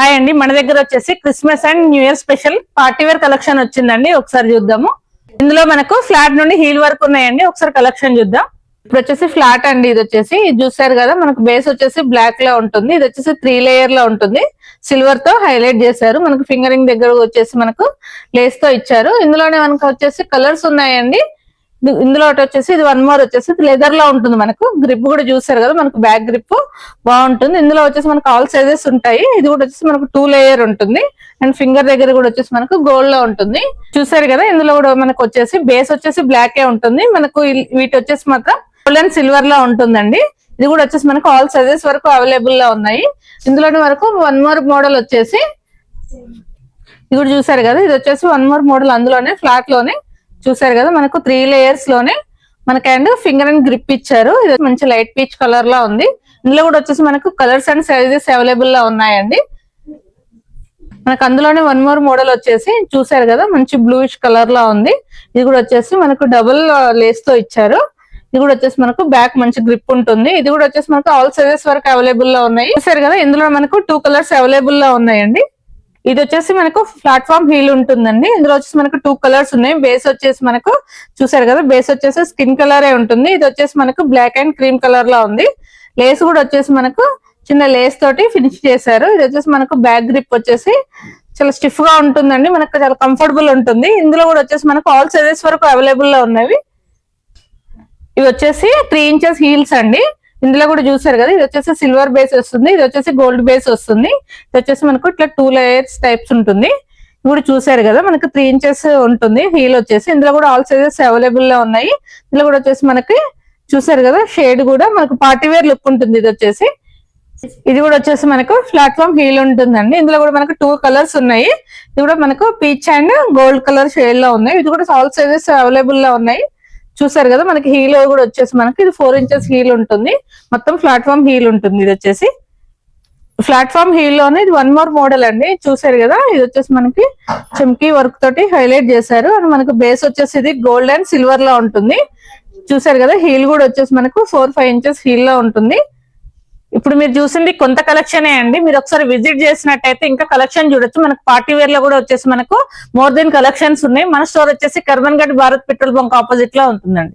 Hi అండి, మన దగ్గర వచ్చేసి Christmas and New Year special party wear collection వచ్చిందండి. ఒకసారి చూద్దాము. ఇందులో మనకు ఫ్లాట్ నుండి హీల్ వరకు ఉన్నాయండి. ఒకసారి కలెక్షన్ చూద్దాం. ఇప్పుడు వచ్చేసి ఫ్లాట్ అండి. ఇది వచ్చేసి చూసారు కదా, మనకు బేస్ వచ్చేసి బ్లాక్ లో ఉంటుంది. ఇది వచ్చేసి 3 లేయర్ లో ఉంటుంది. సిల్వర్ తో హైలైట్ చేశారు. మనకు ఫింగరింగ్ దగ్గర వచ్చేసి మనకు లేస్ తో ఇచ్చారు. ఇందులోనే మనకు వచ్చేసి కలర్స్ ఉన్నాయండి. ఇందులో వచ్చేసి ఇది 1 మోర్ వచ్చేసి లెదర్ లో ఉంటుంది. మనకు గ్రిప్ కూడా చూసారు కదా, మనకు బ్యాక్ గ్రిప్ బాగుంటుంది. ఇందులో వచ్చేసి మనకు ఆల్ సైజెస్ ఉంటాయి. ఇది కూడా వచ్చేసి మనకు 2 లేయర్ ఉంటుంది. అండ్ ఫింగర్ దగ్గర కూడా వచ్చేసి మనకు గోల్డ్ లో ఉంటుంది. చూసారు కదా, ఇందులో కూడా మనకు వచ్చేసి బేస్ వచ్చేసి బ్లాక్ ఏ ఉంటుంది. మనకు వీటి వచ్చేసి మాత్రం గోల్డ్ అండ్ సిల్వర్ లో ఉంటుందండి. ఇది కూడా వచ్చేసి మనకు ఆల్ సైజెస్ వరకు అవైలబుల్ లో ఉన్నాయి. ఇందులోనే వరకు 1 మోర్ మోడల్ వచ్చేసి ఇది కూడా చూసారు కదా, ఇది వచ్చేసి 1 మోర్ మోడల్. అందులోనే ఫ్లాట్ లోనే చూసారు కదా, మనకు 3 లేయర్స్ లోనే మనకి అండ్ ఫింగర్ అండ్ గ్రిప్ ఇచ్చారు. ఇది మంచి లైట్ పీచ్ కలర్ లా ఉంది. ఇందులో కూడా వచ్చేసి మనకు కలర్స్ అండ్ సైజెస్ అవైలబుల్ లా ఉన్నాయండి. మనకు అందులోనే 1 మోర్ మోడల్ వచ్చేసి చూసారు కదా, మంచి బ్లూయిష్ కలర్ లా ఉంది. ఇది కూడా వచ్చేసి మనకు డబుల్ లేస్ తో ఇచ్చారు. ఇది కూడా వచ్చేసి మనకు బ్యాక్ మంచి గ్రిప్ ఉంటుంది. ఇది కూడా వచ్చేసి మనకు ఆల్ సైజెస్ వరకు అవైలబుల్ లో ఉన్నాయి. చూసారు కదా, ఇందులో మనకు 2 కలర్స్ అవైలబుల్ లో ఉన్నాయండి. ఇది వచ్చేసి మనకు ప్లాట్ఫామ్ హీల్ ఉంటుందండి. ఇందులో వచ్చేసి మనకు 2 కలర్స్ ఉన్నాయి. బేస్ వచ్చేసి మనకు చూసారు కదా, బేస్ వచ్చేసి స్కిన్ కలరే ఉంటుంది. ఇది వచ్చేసి మనకు బ్లాక్ అండ్ క్రీమ్ కలర్ లా ఉంది. లేస్ కూడా వచ్చేసి మనకు చిన్న లేస్ తోటి ఫినిష్ చేశారు. ఇది వచ్చేసి మనకు బ్యాక్ గ్రిప్ వచ్చేసి చాలా స్టిఫ్ గా ఉంటుందండి. మనకు చాలా కంఫర్టబుల్ ఉంటుంది. ఇందులో కూడా వచ్చేసి మనకు ఆల్ సైజెస్ వరకు అవైలబుల్ లో ఉన్నవి. ఇవి వచ్చేసి 3 ఇంచెస్ హీల్స్ అండి. ఇందులో కూడా చూసారు కదా, ఇది వచ్చేసి సిల్వర్ బేస్ వస్తుంది. ఇది వచ్చేసి గోల్డ్ బేస్ వస్తుంది. ఇది వచ్చేసి మనకు ఇట్లా 2 లేయర్స్ టైప్స్ ఉంటుంది. ఇప్పుడు చూసారు కదా, మనకు 3 ఇంచెస్ ఉంటుంది హీల్ వచ్చేసి. ఇందులో కూడా ఆల్ సైజెస్ అవైలబుల్ లో ఉన్నాయి. ఇందులో కూడా వచ్చేసి మనకి చూసారు కదా, షేడ్ కూడా మనకు పార్టీ వేర్ లుక్ ఉంటుంది. ఇది కూడా వచ్చేసి మనకు ప్లాట్ఫామ్ హీల్ ఉంటుందండి. ఇందులో కూడా మనకు 2 కలర్స్ ఉన్నాయి. ఇది కూడా మనకు peach and gold colour shade లో ఉన్నాయి. ఇది కూడా ఆల్ సైజెస్ అవైలబుల్ లో ఉన్నాయి. చూసారు కదా, మనకి హీల్ కూడా వచ్చేసి మనకి ఇది 4 ఇంచెస్ హీల్ ఉంటుంది. మొత్తం ప్లాట్ఫామ్ హీల్ ఉంటుంది. ఇది వచ్చేసి ప్లాట్ఫామ్ హీల్ లోనే ఇది 1 మోర్ మోడల్ అండి. చూసారు కదా, ఇది వచ్చేసి మనకి చమ్కీ వర్క్ తోటి హైలైట్ చేశారు. అండ్ మనకు బేస్ వచ్చేసి ఇది గోల్డ్ అండ్ సిల్వర్ లో ఉంటుంది. చూసారు కదా, హీల్ కూడా వచ్చేసి మనకు 4-5 ఇంచెస్ హీల్ లో ఉంటుంది. ఇప్పుడు మీరు చూసింది కొంత కలెక్షనే అండి. మీరు ఒకసారి విజిట్ చేసినట్టయితే ఇంకా కలెక్షన్ చూడొచ్చు. మనకు పార్టీ వేర్ లో కూడా వచ్చేసి మనకు మోర్ దెన్ కలెక్షన్స్ ఉన్నాయి. మన స్టోర్ వచ్చేసి Karmanghat Bharat petrol bunk opposite లో ఉంటుందండి.